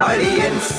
Audience.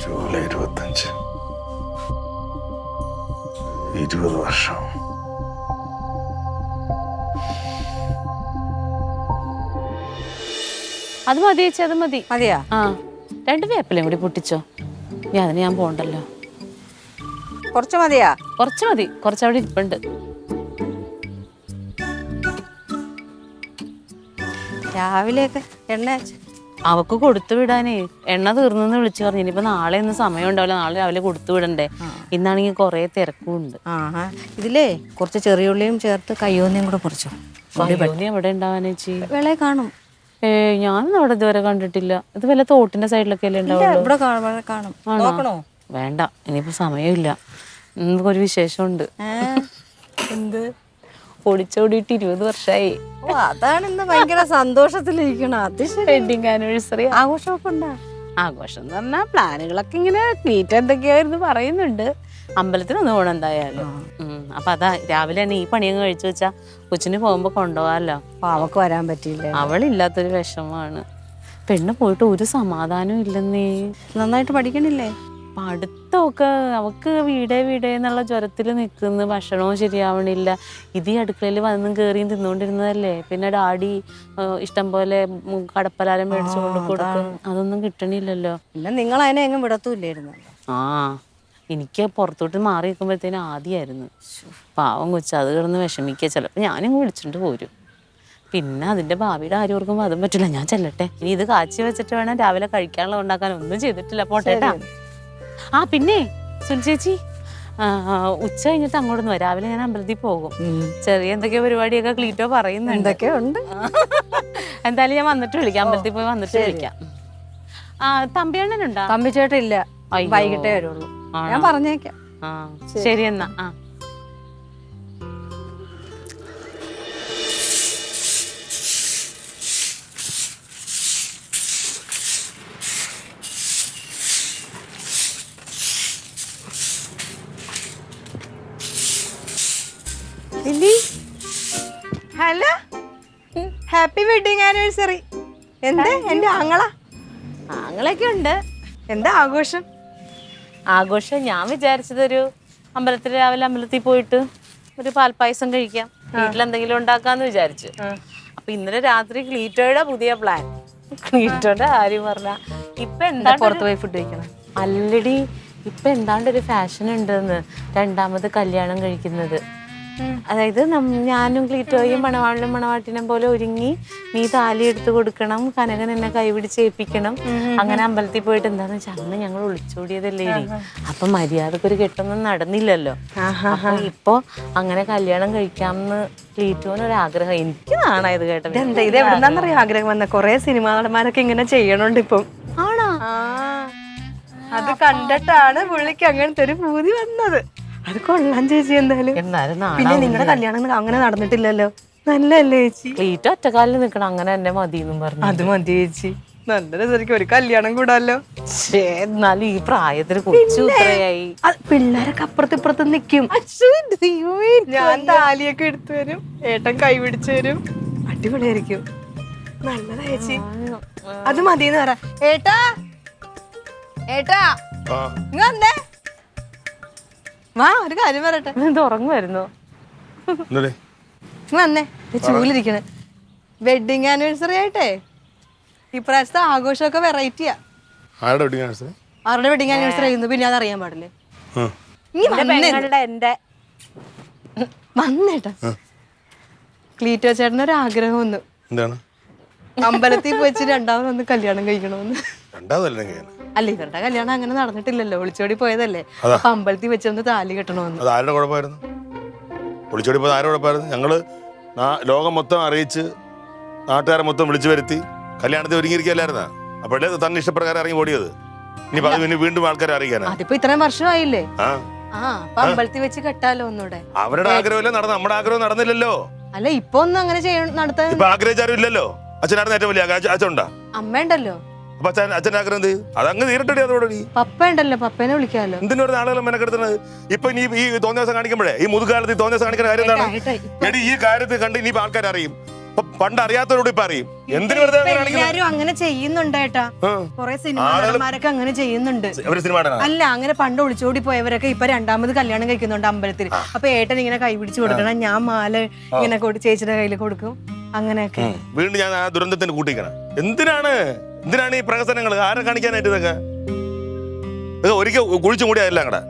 July 25 20 വർഷം. അത് മതി ചേച്ചി, അത് മതി. മതിയാ? ആ, 2 വേപ്പിലയും കൂടി പൊട്ടിച്ചോ. ഞാൻ പോണ്ടല്ലോ. കുറച്ച് മതിയാ? കുറച്ച് മതി, കുറച്ചവിടെ ഇരിപ്പുണ്ട്. രാവിലെയൊക്കെ എണ്ണ അവക്ക് കൊടുത്തു വിടാനേ എണ്ണ തീർന്നെന്ന് വിളിച്ചു പറഞ്ഞു. ഇനിയിപ്പോ നാളെ ഒന്നും സമയം ഉണ്ടാവില്ല, നാളെ രാവിലെ കൊടുത്തു വിടണ്ടേ. ഇന്നാണെങ്കിൽ കൊറേ തിരക്കും ഉണ്ട്. ഇതിലേ കുറച്ച് ചെറിയുള്ളിയും ചേർത്ത് കയ്യോന്നിയും കൂടെ പൊറിച്ചോ. എവിടെ ഉണ്ടാവാൻ ചേച്ചി? വിളയെ കാണും. ഞാനൊന്നും അവിടെ ഇതുവരെ കണ്ടിട്ടില്ല. ഇത് വല്ല തോട്ടിന്റെ സൈഡിലൊക്കെ അല്ലേ ഉണ്ടാവുള്ളൂ. ഇവിടെ കാണും. നോക്കണോ? വേണ്ട, ഇനിയിപ്പോ സമയമില്ല. നമുക്കൊരു വിശേഷമുണ്ട്. എന്ത്? ഓടിച്ചോടിയിട്ട് 20 വർഷമായി. അതാണ് ഇന്ന് ഭയങ്കര സന്തോഷത്തിലിരിക്കണം. വെഡിങ് ആനിവേഴ്സറി ആഘോഷമൊക്കെ ഉണ്ടാ? ആഘോഷം എന്ന് പറഞ്ഞാൽ പ്ലാനുകളൊക്കെ ഇങ്ങനെ നീറ്റ് എന്തൊക്കെയായിരുന്നു പറയുന്നുണ്ട്. അമ്പലത്തിനൊന്നും പോകണം എന്തായാലും. അപ്പൊ അതാ രാവിലെ തന്നെ ഈ പണിയങ്ങ് കഴിച്ചു വെച്ചാ കൊച്ചിന് പോകുമ്പോ കൊണ്ടുപോകാമല്ലോ. അവക്ക് വരാൻ പറ്റിയില്ല. അവളില്ലാത്തൊരു വിഷമാണ്. പെണ്ണ് പോയിട്ട് ഒരു സമാധാനം ഇല്ലെന്നേ. നന്നായിട്ട് പഠിക്കണില്ലേ? പഠിത്തമൊക്കെ അവക്ക് വീടേ എന്നുള്ള ജ്വരത്തിൽ നിൽക്കുന്നു. ഭക്ഷണവും ശരിയാവണില്ല. ഇത് ഈ അടുക്കളയിൽ വന്നും കയറിയും തിന്നുകൊണ്ടിരുന്നതല്ലേ. പിന്നെ ഡാഡി ഇഷ്ടം പോലെ കടപ്പലാരം മേടിച്ചു കൊണ്ട് കൊടുക്കും. അതൊന്നും കിട്ടണില്ലല്ലോ. പിന്നെ നിങ്ങൾ അതിനെ എങ്ങും വിടത്തൂല്ലായിരുന്നു. എനിക്ക് പുറത്തോട്ട് മാറി നിൽക്കുമ്പോഴത്തേനും ആദ്യമായിരുന്നു. പാവം കൊച്ചു അത് കിടന്ന് വിഷമിക്കുക. ചിലപ്പോൾ ഞാനിങ്ങ് വിളിച്ചിട്ട് പോരും. പിന്നെ അതിൻ്റെ ഭാവിയുടെ ആരും ഓർക്കുമ്പോൾ അതും പറ്റില്ല. ഞാൻ ചെല്ലട്ടെ. ഇനി ഇത് കാച്ചി വെച്ചിട്ട് വേണം രാവിലെ കഴിക്കാനുള്ള ഉണ്ടാക്കാൻ. ഒന്നും ചെയ്തിട്ടില്ല. പോട്ടേട്ടാ. പിന്നെ സുനി ചേച്ചി, ഉച്ച കഴിഞ്ഞിട്ട് അങ്ങോട്ടൊന്നും രാവിലെ ഞാൻ അമ്പലത്തിൽ പോകും. ചെറിയ എന്തൊക്കെയോ പരിപാടിയൊക്കെ ക്ലീറ്റോ പറയുന്നുണ്ട്. എന്തൊക്കെയുണ്ട്? എന്തായാലും ഞാൻ വന്നിട്ട് വിളിക്കാം. അമ്പലത്തിൽ പോയി വന്നിട്ട് വിളിക്കാം. തമ്പിയണ്ണനുണ്ടോ? തമ്പിച്ചേട്ടില്ല, വൈകിട്ടേ വരുള്ളൂ. ഞാൻ പറഞ്ഞേക്കാം. ശരി എന്നാ. Hello, happy wedding anniversary. എന്താ എന്റെ ആങ്ങളൊക്കെ ഉണ്ട്. എന്താ ആഘോഷം? ഞാൻ വിചാരിച്ചതൊരു അമ്പലത്തിൽ രാവിലെ അമ്പലത്തിൽ പോയിട്ട് ഒരു പാൽപ്പായസം കഴിക്കാം, വീട്ടിലെന്തെങ്കിലും ഉണ്ടാക്കാന്ന് വിചാരിച്ചു. അപ്പൊ ഇന്നലെ രാത്രി ക്ലീറ്റോയുടെ പുതിയ പ്ലാൻ. ക്ലീറ്റോയുടെ കാര്യം പറഞ്ഞ ഇപ്പൊ എന്താ പുറത്ത് പോയി ഫുഡ് കഴിക്കണം? അല്ലടി, ഇപ്പൊ എന്താണ്ടൊരു ഫാഷൻ ഉണ്ടെന്ന്, 2ാമത് കല്യാണം കഴിക്കുന്നത്. അതായത് ഞാനും ക്ലീറ്റോയും മണവാട്ടിനും പോലെ ഒരുങ്ങി നീ താലി എടുത്ത് കൊടുക്കണം, കനകൻ എന്നെ കൈപിടിച്ച് ഏൽപ്പിക്കണം. അങ്ങനെ അമ്പലത്തിൽ പോയിട്ട് എന്താന്ന് വെച്ചാൽ അന്ന് ഞങ്ങൾ ഒളിച്ചോടിയതല്ലേ. അപ്പൊ മര്യാദക്കൊരു കെട്ടൊന്നും നടന്നില്ലല്ലോ. അപ്പൊ ഇപ്പൊ അങ്ങനെ കല്യാണം കഴിക്കാമെന്ന് ക്ലീറ്റോനൊരു ആഗ്രഹം. എനിക്ക് നാണായത് കേട്ടത്. എന്താ ഇത് എവിടെന്നറിയാം ആഗ്രഹം വന്ന? കൊറേ സിനിമാ നടന്മാരൊക്കെ ഇങ്ങനെ ചെയ്യണുണ്ട് ഇപ്പം. ആണോ? അത് കണ്ടിട്ടാണ് പുള്ളിക്ക് അങ്ങനത്തെ ഒരു പൂതി വന്നത്. അത് കൊള്ളാൻ ചേച്ചി. എന്തായാലും പിന്നെ നിങ്ങളുടെ കല്യാണം അങ്ങനെ നടന്നിട്ടില്ലല്ലോ. നല്ലല്ലേ ചേച്ചി? ക്ലീറ്റോ ഒറ്റക്കാലിൽ നിൽക്കണം, അങ്ങനെ എന്നെ മതി എന്നും പറഞ്ഞു. അത് മതി ചേച്ചി. നല്ല രസമായിരിക്കും ഒരു കല്യാണം കൂടാല്ലോ. എന്നാലും ഈ പ്രായത്തിന് കൊച്ചു ഇത്രയായി. പിള്ളേരൊക്കെ അപ്പുറത്തിപ്പുറത്ത് നിക്കും. ഞാൻ താലിയൊക്കെ എടുത്തു വരും, ഏട്ടൻ കൈ പിടിച്ചു തരും. അടിപൊളിയായിരിക്കും. നല്ലതാ ചേച്ചി. അത് മതിന്ന് പറ. ഏട്ടാ ഏട്ടാ ഇങ്ങ് വന്നേ. വാ ഒരു കാര്യം പറയട്ടെ. ഇത് ഉറങ്ങുമായിരുന്നോ? ഇങ്ങ് വന്നേ. ചൂലിരിക്കണേ. വെഡിങ് ആനിവേഴ്സറി ആയിട്ടേ ഇപ്രാവശ്യത്തെ ആഘോഷമൊക്കെ വെറൈറ്റിയാ. ആരുടെ വെഡിങ് ആനിവേഴ്സറി ആയിരുന്നു? പിന്നെ അതറിയാൻ പാടില്ലേ? വന്നേട്ടാ ക്ലീറ്റോ ചേട്ടനൊരു ആഗ്രഹം വന്നു. അമ്പലത്തിൽ വെച്ച് രണ്ടാമതൊന്ന് കല്യാണം കഴിക്കണമെന്ന്. അല്ല ഇവരുടെ കല്യാണം അങ്ങനെ നടന്നിട്ടില്ലല്ലോ, ഒളിച്ചോടി പോയതല്ലേ. അപ്പൊ അമ്പലത്തിൽ വെച്ചൊന്ന് താലി കെട്ടണമെന്ന്. ഒളിച്ചോടി പോയത് ആരുടെ കുഴപ്പമായിരുന്നു? ഞങ്ങള് ലോകം മൊത്തം അറിയിച്ച് നാട്ടുകാരെ മൊത്തം വിളിച്ചു വരുത്തി കല്യാണത്തിൽ ഒരുങ്ങിയിരിക്കല്ലായിരുന്ന. അപ്പോഴേ തന്നെ ഇഷ്ടപ്രകാരം ഇറങ്ങി ഓടിയത്. ഇനിയിപ്പോ അത് വീണ്ടും ആൾക്കാരെ അറിയിക്കാനാ. അതിപ്പോ ഇത്രയും വർഷമായില്ലേ. അമ്പലത്തിൽ വെച്ച് കെട്ടാലോ ഒന്നൂടെ. അവരുടെ ആഗ്രഹമല്ലേ നടന്നു, നമ്മുടെ ആഗ്രഹം നടന്നില്ലല്ലോ. അല്ല ഇപ്പൊ ഒന്നും അങ്ങനെ നടത്താൻ ഇപ്പൊ ആഗ്രഹിച്ചാരും ഇല്ലല്ലോ. അച്ഛനായിരുന്നു ഏറ്റവും വലിയ അച്ഛനുണ്ടാ? അമ്മ ഉണ്ടല്ലോ. അപ്പൊ അച്ഛൻ്റെ ആഗ്രഹം എന്ത്? അതങ്ങ് തീരട്ടെ. അതോടെ പപ്പ ഉണ്ടല്ലോ, പപ്പേനെ വിളിക്കാലോ. എന്തിനൊരു ആളുകളും മെനക്കെടുത്തുന്നത്? ഇപ്പൊ ഇനി ഈ തോന്നിയാസം കാണിക്കുമ്പോഴേ, ഈ മുതുകാലത്ത് ഈ തോന്നിയാസം കാണിക്കുന്ന കാര്യം എന്താണ്? എടി ഈ കാര്യത്തിൽ കണ്ട് ഇനി ആൾക്കാർ അറിയും. പണ്ട് അറിയാത്തവരോട് ഇപ്പൊ അറിയും. എന്തിനു എല്ലാരും അങ്ങനെ ചെയ്യുന്നുണ്ട് ഏട്ടാ. കൊറേ സിനിമാരൊക്കെ അങ്ങനെ ചെയ്യുന്നുണ്ട്. അല്ല അങ്ങനെ പണ്ട് ഒളിച്ചോടി പോയവരൊക്കെ ഇപ്പൊ രണ്ടാമത് കല്യാണം കഴിക്കുന്നുണ്ട് അമ്പലത്തിൽ. അപ്പൊ ഏട്ടൻ ഇങ്ങനെ കൈ പിടിച്ചു കൊടുക്കണം, ഞാൻ മാല ഇങ്ങനെ ചേച്ചിയുടെ കയ്യിൽ കൊടുക്കും, അങ്ങനെയൊക്കെ. വീണ്ടും ഞാൻ ആ ദുരന്തത്തിന് കൂട്ടിക്കണം. എന്തിനാണ് ഈ പ്രഹസനങ്ങൾ? ആരെ കാണിക്കാനായിട്ട് ഇതൊക്കെ? ഒരിക്കൽ കുഴിച്ചു കൂടിയല്ല അങ്ങടെ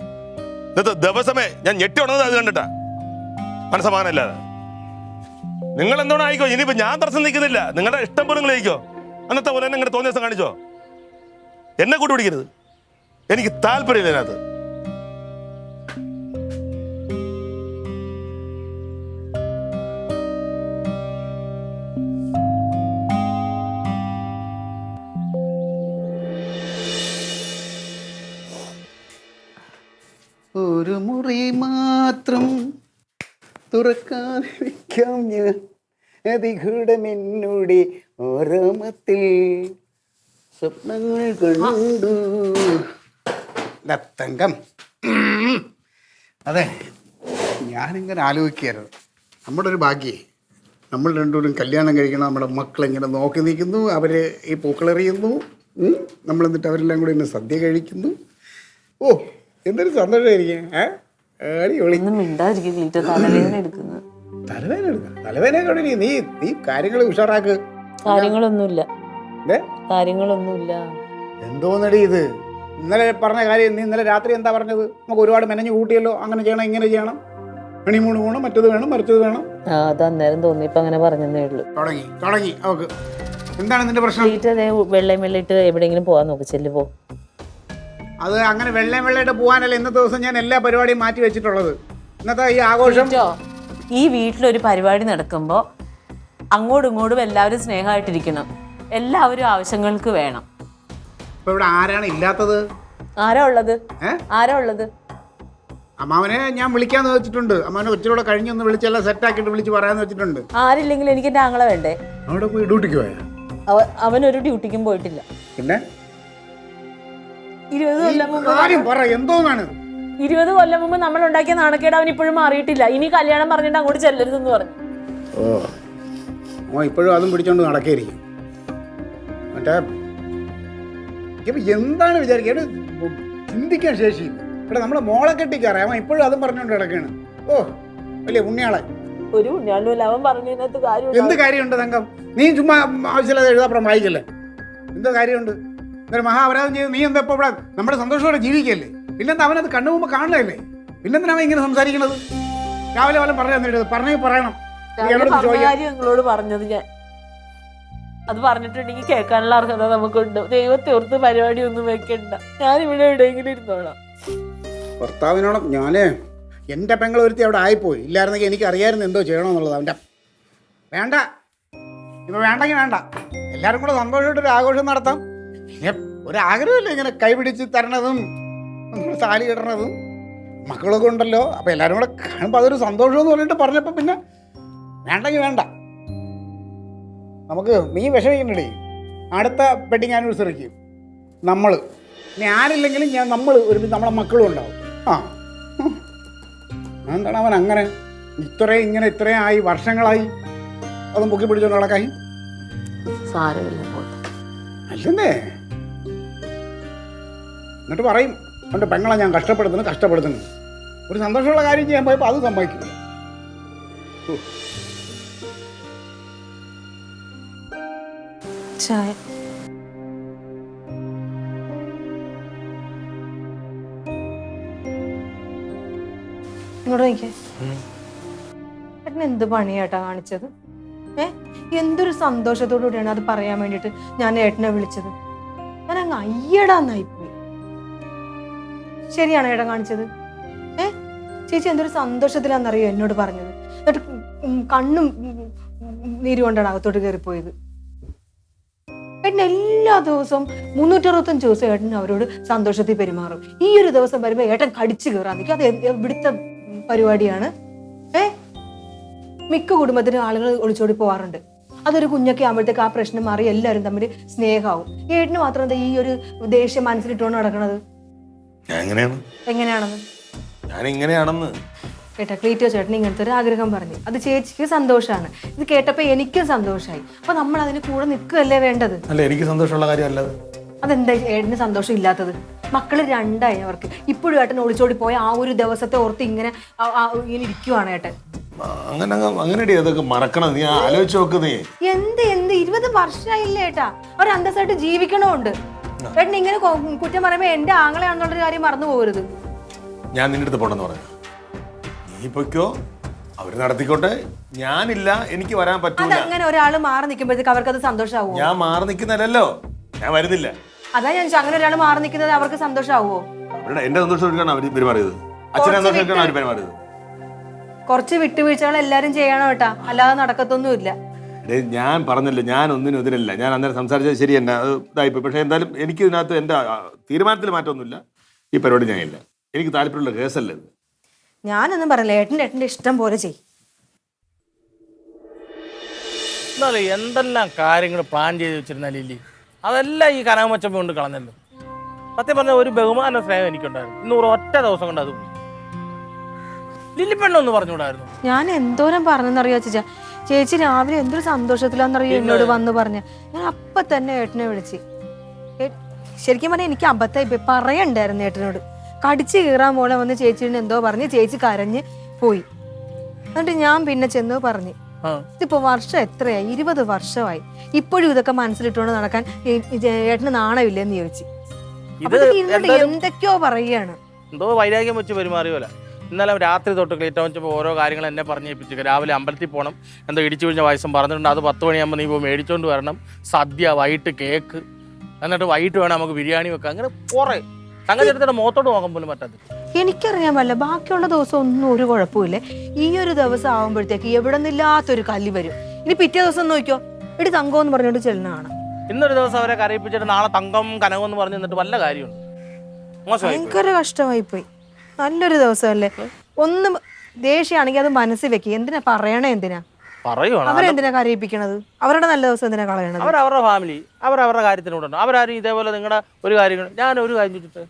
ഇന്നത്തെ ദിവസമേ ഞാൻ ഞെട്ടി ഉണർന്നത് അത് കണ്ടിട്ടാ. മനസ്സമാനം ഇല്ലാതെ നിങ്ങൾ എന്തോണം ആയിക്കോ. ഇനിയിപ്പോ ഞാൻ തടസ്സം നിൽക്കുന്നില്ല. നിങ്ങളുടെ ഇഷ്ടം പോലെ നിങ്ങൾ ആയിക്കോ. അന്നത്തെ പോലെ തന്നെ ഇങ്ങനെ തോന്നിയ ദിവസം കാണിച്ചോ. എന്നെ കൂട്ടി പിടിക്കരുത്. എനിക്ക് താല്പര്യമില്ല അതിനകത്ത്. ഒരു മുറി മാത്രം തുറക്കാതിരിക്കാം ഞാൻ അതികൂടമെന്നൂടെ ഓരോമത്തിൽ സ്വപ്നങ്ങൾ കണ്ടു. തങ്കം, അതെ ഞാനിങ്ങനെ ആലോചിക്കുകയായിരുന്നു. നമ്മുടെ ഒരു ഭാഗ്യേ, നമ്മൾ രണ്ടുപേരും കല്യാണം കഴിക്കണം. നമ്മുടെ മക്കളിങ്ങനെ നോക്കി നിൽക്കുന്നു, അവർ ഈ പൂക്കളെറിയുന്നു, നമ്മൾ എന്നിട്ട് അവരെല്ലാം കൂടി ഇന്ന് സദ്യ കഴിക്കുന്നു. ഓ എന്തൊരു സന്തോഷമായിരിക്കും. തലവേദന നീ കാര്യങ്ങൾ ഉഷാറാക്ക്. കാര്യങ്ങളൊന്നുമില്ല. എന്തോന്നടി ഇത്? ഇന്നലെ പറഞ്ഞ കാര്യം നീ ഇന്നലെ രാത്രി എന്താ പറഞ്ഞത്? നമുക്ക് ഒരുപാട് മെനഞ്ഞു കൂട്ടിയല്ലോ. അങ്ങനെ ചെയ്യണം, ഇങ്ങനെ ചെയ്യണം, ഹണിമൂൺ വേണം, മറ്റത് വേണം, മറിച്ചത് വേണം. അത് അന്നേരം തോന്നിയപ്പോ അങ്ങനെ പറഞ്ഞതേ ഉള്ളൂ. തുടങ്ങി അവക്ക്. എന്താണ് നിന്റെ പ്രശ്നം? വെള്ളയും വെള്ളിട്ട് എവിടെയെങ്കിലും പോവാൻ നോക്ക്. ചെല്ലു പോ. അത് അങ്ങനെ വെള്ളമായിട്ട് പോകാനല്ല ഇന്നത്തെ ദിവസം ഞാൻ എല്ലാ പരിപാടിയും മാറ്റി വെച്ചിട്ടുള്ളത്. ഇന്നത്തെ ഈ ആഘോഷം, ഈ വീട്ടിലൊരു പരിപാടി നടക്കുമ്പോ അങ്ങോട്ടും ഇങ്ങോട്ടും എല്ലാവരും സ്നേഹമായിട്ടിരിക്കണം. എല്ലാവരും ആവശ്യങ്ങൾക്ക് വേണം. ഇപ്പൊ ഇവിടെ ആരാണ് ഇല്ലാത്തത്? ആരാ ഉള്ളത്? അമ്മാവനെ ഞാൻ വിളിക്കാന്ന് വെച്ചിട്ടുണ്ട്. അമ്മാവനെ ഒറ്റയോടെ കഴിഞ്ഞൊന്ന് വിളിച്ചെല്ലാം സെറ്റാക്കിയിട്ട് വിളിച്ച് പറയാന്ന് വെച്ചിട്ടുണ്ട്. ആരില്ലെങ്കിൽ എനിക്ക് എന്റെ ആങ്ങളെ വേണ്ടേ? അവിടെ പോയി ഡ്യൂട്ടിക്ക് പോയാ? അവനൊരു ഡ്യൂട്ടിക്കും പോയിട്ടില്ല. പിന്നെ 20 കൊല്ലം മുമ്പ് 20 കൊല്ലം മുമ്പ് നമ്മൾ ഉണ്ടാക്കിയ നാണക്കേട് അവൻ ഇപ്പോഴും മാറിയിട്ടില്ല. ഇനി കല്യാണം പറഞ്ഞിട്ട് അങ്ങോട്ട് ചെല്ലരുതെന്ന് പറഞ്ഞു. ഇപ്പോഴും അതും പിടിച്ചോണ്ട് നടക്കായിരിക്കും. മറ്റേ എന്താണ് വിചാരിക്കുക? ചിന്തിക്കാൻ ശേഷിയില്ല. ഇവിടെ നമ്മളെ മോളെ കെട്ടിക്കറിയാം, അവൻ ഇപ്പോഴും അതും പറഞ്ഞോണ്ട് കിടക്കാണ്. ഓ വലിയ പുണ്യാളെ. ഒരു പുണ്യാളില്ല അവൻ പറഞ്ഞതിനകത്ത് കാര്യം. എന്ത് കാര്യമുണ്ട് തങ്കം? നീ ചുമ്മാ ആവശ്യമില്ലാതെ എഴുതാപ്പുറം വായിക്കല്ലേ. എന്തോ കാര്യമുണ്ട്? എന്നൊരു മഹാപരാധം ചെയ്ത് നീ എന്താ ഇപ്പോൾ ഇവിടെ നമ്മുടെ സന്തോഷത്തോടെ ജീവിക്കല്ലേ? പിന്നെന്താ അവനത് കണ്ണു പോകുമ്പോൾ കാണലല്ലേ? പിന്നെന്തിനാ അവൻ ഇങ്ങനെ സംസാരിക്കണത്? രാവിലെ വല്ലതും പറയണം. നിങ്ങളോട് പറഞ്ഞത് ഞാൻ അത് പറഞ്ഞിട്ടുണ്ടെങ്കിൽ കേൾക്കാനുള്ള അർഹത നമുക്കുണ്ട്. ദൈവത്തെ ഓർത്ത് പരിപാടി ഒന്നും വെക്കണ്ട. ഞാനിവിടെ എവിടെയെങ്കിലും ഇരുന്നോളാം. ഭർത്താവിനോട് ഞാനേ എൻ്റെ പെങ്ങൾ ഒരുത്തി അവിടെ ആയിപ്പോയി. ഇല്ലായിരുന്നെങ്കിൽ എനിക്ക് അറിയാമായിരുന്നു എന്തോ ചെയ്യണമെന്നുള്ളത്. അവൻ്റെ വേണ്ട, ഇപ്പം വേണ്ടെങ്കിൽ വേണ്ട. എല്ലാവരും കൂടെ സന്തോഷമായിട്ടൊരു ആഘോഷം നടത്താം. ഒരാഗ്രഹമില്ല ഇങ്ങനെ കൈപിടിച്ച് തരണതും താലി കിടണതും മക്കളൊക്കെ ഉണ്ടല്ലോ. അപ്പം എല്ലാവരും കൂടെ കാണുമ്പോൾ അതൊരു സന്തോഷമെന്ന് പറഞ്ഞിട്ട് പറഞ്ഞപ്പോൾ പിന്നെ വേണ്ടെങ്കിൽ വേണ്ട. നമുക്ക് നീ വിഷമിക്കണ്ടേ? അടുത്ത വെഡിങ് ആനിവേഴ്സറിക്ക് നമ്മൾ ഇനി ആരില്ലെങ്കിലും നമ്മൾ ഒരുമിച്ച് നമ്മളെ മക്കളും ഉണ്ടാവും. ആ എന്താണ് അവൻ അങ്ങനെ ഇത്രയും ആയി വർഷങ്ങളായി അതും പൊക്കി പിടിച്ചോണ്ട് നടക്കായി? സാരമില്ല പോട്ടെ. അല്ലെന്നേ എന്നിട്ട് പറയും അവൻ്റെ പെങ്ങളെ ഞാൻ കഷ്ടപ്പെടുത്തുന്നു. ഒരു സന്തോഷമുള്ള കാര്യം ചെയ്യാൻ പോയപ്പോൾ അത് സമ്മതിക്കില്ല. ചായ. ഇങ്ങോട്ട് നോക്കിയേ. ഏട്ടൻ എന്ത് പണിയാട്ടാ കാണിച്ചത്? എന്തൊരു സന്തോഷത്തോടു കൂടിയാണ് അത് പറയാൻ വേണ്ടിട്ട് ഞാൻ ഏട്ടനെ വിളിച്ചത്. ഞാൻ അങ്ങ് അയ്യടാന്നായിപ്പോയി. ശരിയാണ് ഏട്ടൻ കാണിച്ചത്. ചേച്ചി എന്തൊരു സന്തോഷത്തിലാണെന്നറിയോ എന്നോട് പറഞ്ഞത്. എന്നിട്ട് കണ്ണും നീര് കൊണ്ടാണ് അകത്തോട്ട് കയറിപ്പോയത്. ഏട്ടൻ എല്ലാ ദിവസവും 365 ദിവസം ഏട്ടൻ അവരോട് സന്തോഷത്തിൽ പെരുമാറും. ഈ ഒരു ദിവസം വരുമ്പോ ഏട്ടൻ കടിച്ചു കയറാൻ നിൽക്കും. അത് ഇവിടുത്തെ പരിപാടിയാണ്. മിക്ക കുടുംബത്തിനും ആളുകൾ ഒളിച്ചോടി പോവാറുണ്ട്. അതൊരു കുഞ്ഞൊക്കെ ആകുമ്പോഴത്തേക്ക് ആ പ്രശ്നം മാറി എല്ലാവരും തമ്മിൽ സ്നേഹമാവും. ഏട്ടന് മാത്രം എന്താ ഈ ഒരു ദേഷ്യം മനസ്സിലിട്ടുകൊണ്ട് നടക്കണത്? എങ്ങനെയാണെന്ന് കേട്ടാ ക്ലീറ്റോ ചേട്ടൻ ഇങ്ങനത്തെ ഒരു ആഗ്രഹം പറഞ്ഞു. അത് ചേച്ചിക്ക് സന്തോഷമാണ്. ഇത് കേട്ടപ്പോ എനിക്കും സന്തോഷമായി. അപ്പൊ നമ്മൾ അതിന് കൂടെ നിൽക്കുകയല്ലേ വേണ്ടത്? അല്ല, എനിക്ക് സന്തോഷമുള്ള കാര്യമല്ല. അതെന്താ ഏട്ടന് സന്തോഷം ഇല്ലാത്തത്? മക്കള് രണ്ടായി അവർക്ക്. ഇപ്പോഴും ഏട്ടൻ ഒളിച്ചോടി പോയ ആ ഒരു ദിവസത്തെ ഓർത്ത് ഇങ്ങനെ ഇരിക്കുവാണ് ഏട്ടൻ. അങ്ങനെ അതൊക്കെ മറക്കണം. നീ ആലോചിച്ച് നോക്കുന്നേ. എന്ത് 20 വർഷമായില്ലേ ഏട്ടാ? അവർ അന്തസ്സായിട്ട് ജീവിക്കണമുണ്ട്. ഏട്ടൻ ഇങ്ങനെ കുറ്റം പറയുമ്പോ എന്റെ ആങ്ങളെയാണെന്നുള്ളൊരു കാര്യം മറന്നു പോകരുത്. ഞാൻ നിന്റെ അടുത്ത് പോണെന്ന് പറഞ്ഞു. നീ പൊയ്ക്കോ, അവര് നടത്തിക്കോട്ടെ. ഞാനില്ല, എനിക്ക് വരാൻ പറ്റൂല. അതങ്ങനെ ഒരാൾ മാറി നിൽക്കുമ്പോഴത്തേക്ക് അവർക്ക് അത് സന്തോഷമാവോ? ഞാൻ മാറി നിൽക്കുന്നല്ലോ, ഞാൻ വരുന്നില്ല. അതാ ഞാൻ അങ്ങനെ ഒരാൾ മാറി നിൽക്കുന്നത് അവർക്ക് സന്തോഷമാവോ? എന്റെ സന്തോഷം അവര് പെരുമാറിയത്, അച്ഛനെ സന്തോഷം അവര് പെരുമാറിയത്. കുറച്ച് വിട്ടുവീഴ്ചകൾ എല്ലാരും ചെയ്യണം കേട്ടാ, അല്ലാതെ നടക്കത്തൊന്നുമില്ല. ഞാൻ പറഞ്ഞല്ലോ, ഞാൻ ഒന്നിനും എതിരല്ല. ഞാൻ അന്നേരം സംസാരിച്ചത് ശരി തന്നെ, അത് ഇതായിപ്പോയി. പക്ഷെ എന്തായാലും എനിക്ക് ഇതിനകത്ത് എന്റെ തീരുമാനത്തിൽ മാറ്റമൊന്നുമില്ല. ഈ പരിപാടി ഞാനില്ല, എനിക്ക് താല്പര്യമുള്ള കേസല്ലേ ഇത്. ഞാനൊന്നും പറയില്ല, ഏട്ടൻ്റെ ഇഷ്ടം പോലെ ചെയ്യും. എന്നാലും എന്തെല്ലാം കാര്യങ്ങൾ പ്ലാൻ ചെയ്ത് വെച്ചിരുന്നാലില്ലേ, അതെല്ലാം ഈ കനകമച്ചമ്മ കൊണ്ട് കളഞ്ഞല്ലോ. സത്യം പറഞ്ഞാൽ ഒരു ബഹുമാന സ്നേഹം എനിക്കുണ്ടായിരുന്നു. ഇന്ന് ഒറ്റ ദിവസം കൊണ്ട് അത് പോയി. ലില്ലിപ്പെണ്ണൊന്ന് പറഞ്ഞുകൂടായിരുന്നു? ഞാൻ എന്തോരം പറഞ്ഞെന്നറിയോ ചേച്ചാ? ചേച്ചി രാവിലെ എന്തൊരു സന്തോഷത്തിലാന്നറിയോ എന്നോട് വന്ന് പറഞ്ഞ. ഞാൻ അപ്പൊ തന്നെ ഏട്ടനെ വിളിച്ച്. ശരിക്കും പറഞ്ഞാൽ എനിക്ക് അബദ്ധമായി പറയണ്ടായിരുന്നു ഏട്ടനോട്. കടിച്ചു കീറാൻ പോലെ വന്ന് ചേച്ചിയോട് എന്തോ പറഞ്ഞ് ചേച്ചി കരഞ്ഞ് പോയി. എന്നിട്ട് ഞാൻ പിന്നെ ചെന്ന് പറഞ്ഞു, ഇതിപ്പോ വർഷം എത്രയായി? 20 വർഷമായി. ഇപ്പോഴും ഇതൊക്കെ മനസ്സിലിട്ടുകൊണ്ട് നടക്കാൻ ഏട്ടന് നാണമില്ലെന്ന് ചോദിച്ചു. എന്തൊക്കെയോ പറയുകയാണ്. എന്തോ വൈരാഗ്യം വെച്ച് പെരുമാറിയോല. ഇന്നലെ രാത്രി തൊട്ട് ക്ലീറ്റോ വെച്ചപ്പോൾ ഓരോ കാര്യങ്ങൾ എന്നെ പറഞ്ഞേൽപ്പിച്ചു. രാവിലെ അമ്പലത്തിൽ പോകണം, എന്തോ ഇടിച്ചു പിഴിഞ്ഞ വയസ്സും പറഞ്ഞിട്ടുണ്ട്. അത് 10 മണിയാകുമ്പോൾ നീ പോയി മേടിച്ചോണ്ട് വരണം. സദ്യ, വൈകിട്ട് കേക്ക്, എന്നിട്ട് വൈകിട്ട് വേണം നമുക്ക് ബിരിയാണി വെക്കാം. അങ്ങനെ കുറേ സംഗതിയുടെ മുഖത്തോട്ട് നോക്കാൻ പോലും പറ്റാത്ത. എനിക്കറിയാൻ പറ്റില്ല, ബാക്കിയുള്ള ദിവസം ഒന്നും ഒരു കുഴപ്പമില്ല. ഈ ഒരു ദിവസം ആകുമ്പോഴത്തേക്ക് എവിടെ നിന്നില്ലാത്തൊരു കല്ല് വരും. ഇനി പിറ്റേ ദിവസം നോക്കിയോ, ഇടി തങ്കം എന്ന് പറഞ്ഞോണ്ട് ചെല്ലുന്നതാണ്. ഇന്നൊരു ദിവസം അവരെ കരയിപ്പിച്ചിട്ട് നാളെ തങ്കം കനകം എന്ന് പറഞ്ഞു നിന്നിട്ട് വല്ല കാര്യമുണ്ട്? ഭയങ്കര കഷ്ടമായി പോയി. നല്ലൊരു ദിവസമല്ലേ? ഒന്നും ദേഷ്യമാണെങ്കിൽ അത് മനസ്സിൽ വെക്കുക. എന്തിനാ പറയണേ? എന്തിനാ പറയുവാണ്? അവരെന്തിനാ കരയിപ്പിക്കണത്? അവരുടെ നല്ല ദിവസം എന്തിനാ കളയണത്? അവരവരുടെ ഫാമിലി, അവരവരുടെ കാര്യത്തിനോടാണ്. അവരാരും ഇതേപോലെ നിങ്ങളുടെ ഒരു കാര്യങ്ങൾ. ഞാൻ ഒരു കാര്യം ചോദിച്ചിട്ട്,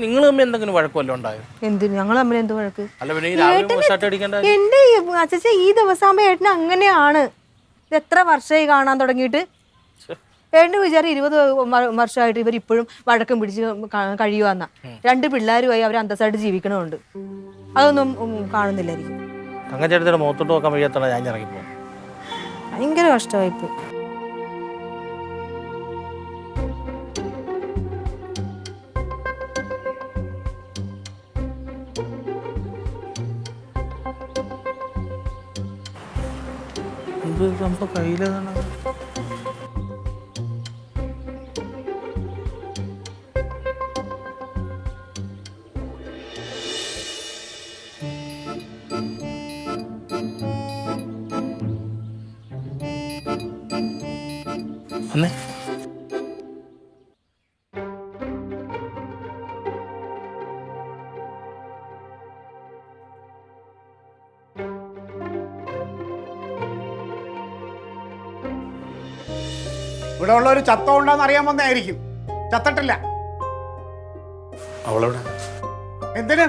നിങ്ങൾ തമ്മിൽ എന്തെങ്കിലും വഴക്കമല്ലോ ഉണ്ടായോ? എന്തിനു? ഞങ്ങൾ തമ്മിൽ എന്ത് വഴക്ക്? അല്ല പിന്നെ ഈ രാവിലെ ഷർട്ട് അടിക്കേണ്ട എന്റെ അച്ഛാ, ഈ ദിവസം ആകുമ്പോ ഏട്ടന് അങ്ങനെയാണ്. ഇത് എത്ര വർഷമായി കാണാൻ തുടങ്ങിയിട്ട്? ഏട്ടന് വിചാരം 20 വർഷമായിട്ട് ഇവർ ഇപ്പോഴും വഴക്കം പിടിച്ച് കഴിയുവാന്നാ. 2 പിള്ളേരുമായി അവർ അന്തസ്സായിട്ട് ജീവിക്കണമുണ്ട്. അതൊന്നും കാണുന്നില്ലായിരിക്കും. തങ്കച്ചേട്ടത്തിന്റെ മുഖത്തോട്ട് നോക്കാൻ വയ്യാത്തോടെ ഞാൻ ഇറങ്ങിപ്പോ. ഭയങ്കര കഷ്ടമായിപ്പോയി. കയ്യിലാണ് അന്നേ ഇവിടെ ഉള്ള ഒരു ചത്തോ ഉണ്ടോന്ന് അറിയാൻ വന്നായിരിക്കും. ചത്തിട്ടില്ല. അവളെവിടെ? എന്തിന്?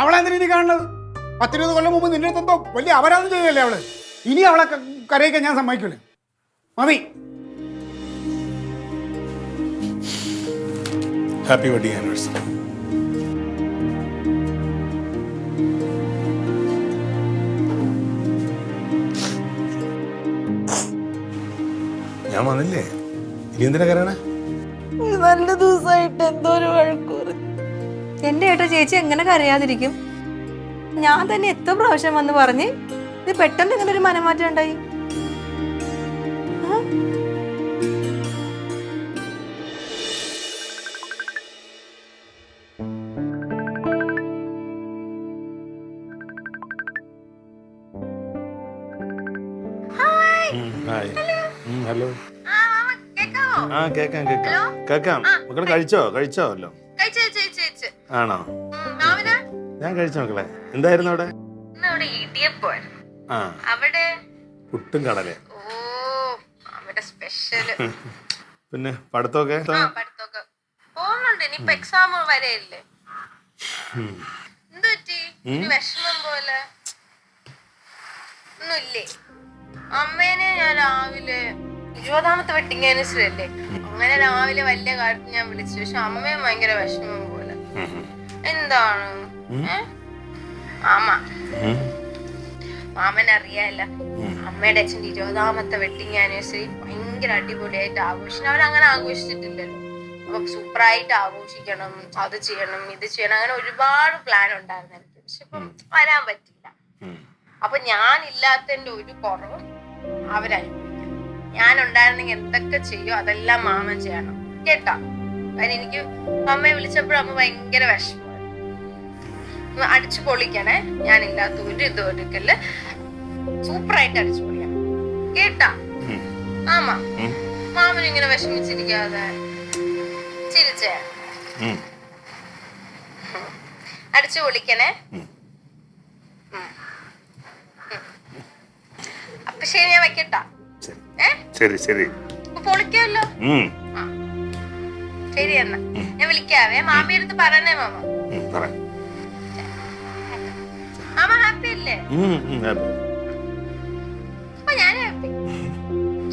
അവളെന്തിനാ നീ കാണുന്നത്? 10-20 കൊല്ലം മുമ്പ് നിന്റെ അടുത്ത് എന്തോ വലിയ അപരാധം ചെയ്തല്ലേ അവള്. ഇനി അവളെ കരയിക്കാൻ ഞാൻ സമ്മതിക്കൂല. മതി. Happy wedding anniversary. ഞാൻ വന്നില്ലേ, ഇനി എന്തിനാ കരയണേ? നല്ല ദിവസമായിട്ട് എന്തോ ഒരു വഴക്കൂറ്. എന്റെ ഏട്ടാ ചേച്ചി എങ്ങനെ കരയാതിരിക്കും? ഞാൻ തന്നെ എത്ര പ്രാവശ്യം വന്ന് പറഞ്ഞ് ഇത് പെട്ടെന്ന് ഇങ്ങനെ ഒരു മനമാറ്റം ഉണ്ടായി. ഹലോ. ആ കേക്കാം കേക്കാം കേക്കാം. മക്കളെ കഴിച്ചോല്ലോ? ആണോ? ഞാൻ കഴിച്ചു മക്കളെ. എന്തായിരുന്നു അവിടെ? ആ പുട്ടും കടലേ. പിന്നെ പഠിത്തമൊക്കെ പോകുന്നുണ്ട്. ഇനിയിപ്പോ എക്സാം വരെയല്ലേ. എന്ത് പറ്റി? വിഷമം പോലെ ഒന്നുമില്ലേ? അമ്മേനെ ഞാൻ രാവിലെ 20ാമത്തെ വെഡിങ് ആനിവേഴ്സറി അല്ലേ, അങ്ങനെ രാവിലെ വലിയ കാര്യത്തിൽ ഞാൻ വിളിച്ചു. പക്ഷെ അമ്മയും ഭയങ്കര വിഷമം പോലെ. എന്താണ്? മാമൻ അറിയാല്ല, അമ്മയുടെ അച്ഛൻ്റെ 20ാമത്തെ വെഡിങ് ആനിവേഴ്സറി ഭയങ്കര അടിപൊളിയായിട്ട് ആഘോഷിക്കണം. അവരങ്ങനെ ആഘോഷിച്ചിട്ടില്ലല്ലോ. അപ്പൊ സൂപ്പറായിട്ട് ആഘോഷിക്കണം, അത് ചെയ്യണം, ഇത് ചെയ്യണം, അങ്ങനെ ഒരുപാട് പ്ലാൻ ഉണ്ടായിരുന്നു എനിക്ക്. പക്ഷെ ഇപ്പം വരാൻ പറ്റില്ല. അപ്പൊ ഞാൻ ഇല്ലാത്തതിന്റെ ഒരു കുറവും അവരനുഭവിക്കണം. ഞാൻ ഉണ്ടായിരുന്നെങ്കിൽ എന്തൊക്കെ ചെയ്യോ അതെല്ലാം മാമൻ ചെയ്യണം കേട്ടോ. കാര്യം എനിക്ക് അമ്മയെ വിളിച്ചപ്പോഴും അമ്മ ഭയങ്കര വിഷമമായി. അടിച്ചു പൊളിക്കണേ, ഞാനില്ലാത്ത ഒരു ഇത് ഒരിക്കല് സൂപ്പറായിട്ട് അടിച്ചു പൊളിക്കണം കേട്ടാ. മാമൻ ഇങ്ങനെ വിഷമിച്ചിരിക്കാതെ ചിരിച്ചേ അടിച്ചു പൊളിക്കണേ. അപ്പൊ ശരി, ഞാൻ വെക്കട്ടാ. ശരി ശരി പൊളിക്കാമല്ലോ. ശരി എന്നാ ഞാൻ വിളിക്കാവേ. മാമിയുടെ അടുത്ത് പറയണേ മാമ. മാമ ഹാപ്പി അല്ലേ? അപ്പൊ ഞാൻ ഹാപ്പി.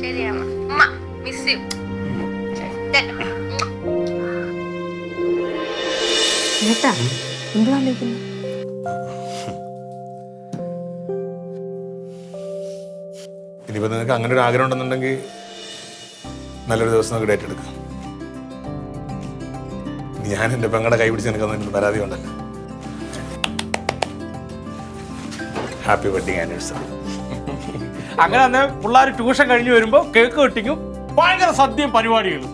ശരി അമ്മ. ഉമ്മ മിസ് യു. ഏട്ടാ എന്ത് കാണിക്കുന്നു? ഇനിയിപ്പോൾ നിങ്ങൾക്ക് അങ്ങനെ ഒരു ആഗ്രഹം ഉണ്ടെന്നുണ്ടെങ്കിൽ നല്ലൊരു ദിവസം നമുക്ക് ഡേറ്റ് എടുക്കാം. ഞാൻ എൻ്റെ പെങ്ങളുടെ കൈ പിടിച്ച് നിൽക്കുന്നതിന് പരാതി ഉണ്ടല്ലോ. Happy wedding anniversary. അങ്ങനെ തന്നെ പിള്ളേർ ട്യൂഷൻ കഴിഞ്ഞ് വരുമ്പോൾ കേക്ക് കട്ടിങ്ങും ഭയങ്കര സദ്യയും പരിപാടികളും.